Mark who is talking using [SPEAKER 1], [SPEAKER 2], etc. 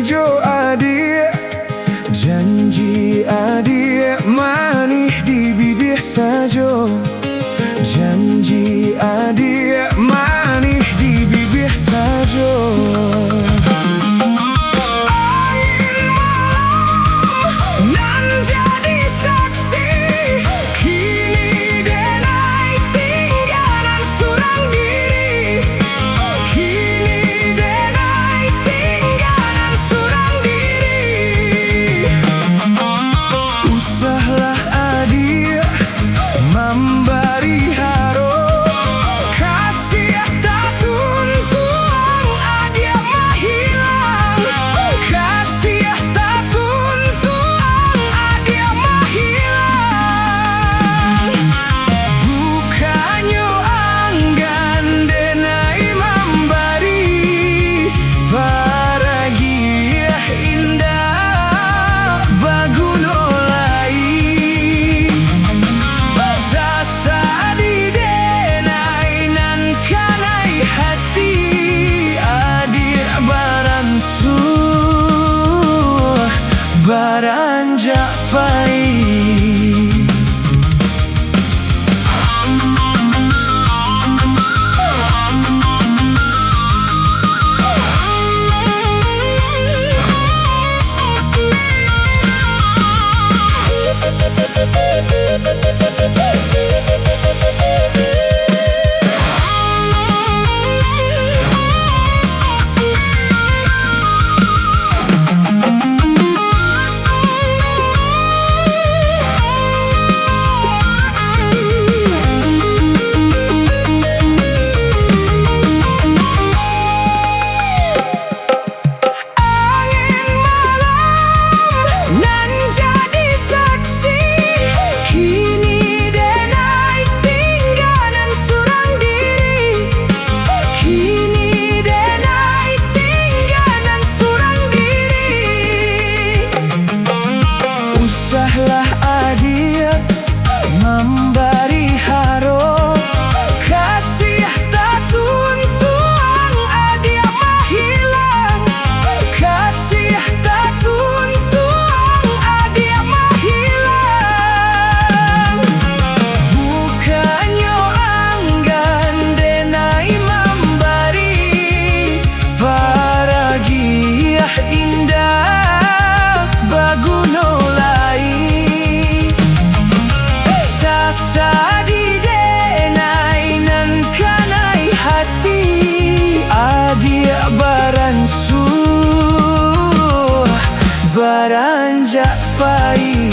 [SPEAKER 1] hijau adik, janji adik manis di bibir saja. Janji adik manis di bibir saja. Baranjak pai memberi haro kasih tak tuntuang adia mah hilang. Kasih tak tuntuang adia mah hilang. Bukannya anggan denai memberi bahagia indah baguno sadi denai nan kanai hati adia baransu baranjak pai.